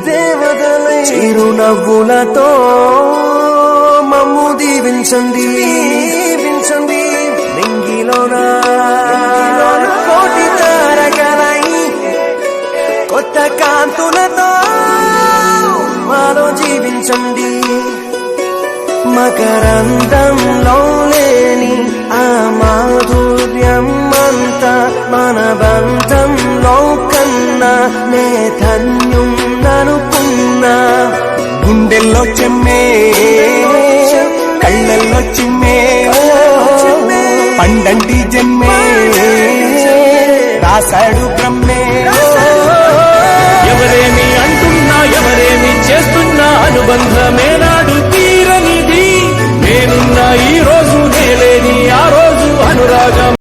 దేవతలై చిరునవ్వులతో మమ్ము దీవించండి నింగిలోన కోటి తారకలై కొత్త కాంతులతో మాలో జీవించండి మకరందంలో లేని ఆ మాధుర్యం అంతా మన బంధంలో కన్నా నే ధన్యున్ననుకున్నా గుండెల్లో చెమ్మే కళ్ళల్లో చిమ్మే పండంటి జన్మే రాశాడు బ్రహ్మే ఎవరేమి అంటున్నా ఎవరేమి చేస్తున్నా అనుబంధమేనా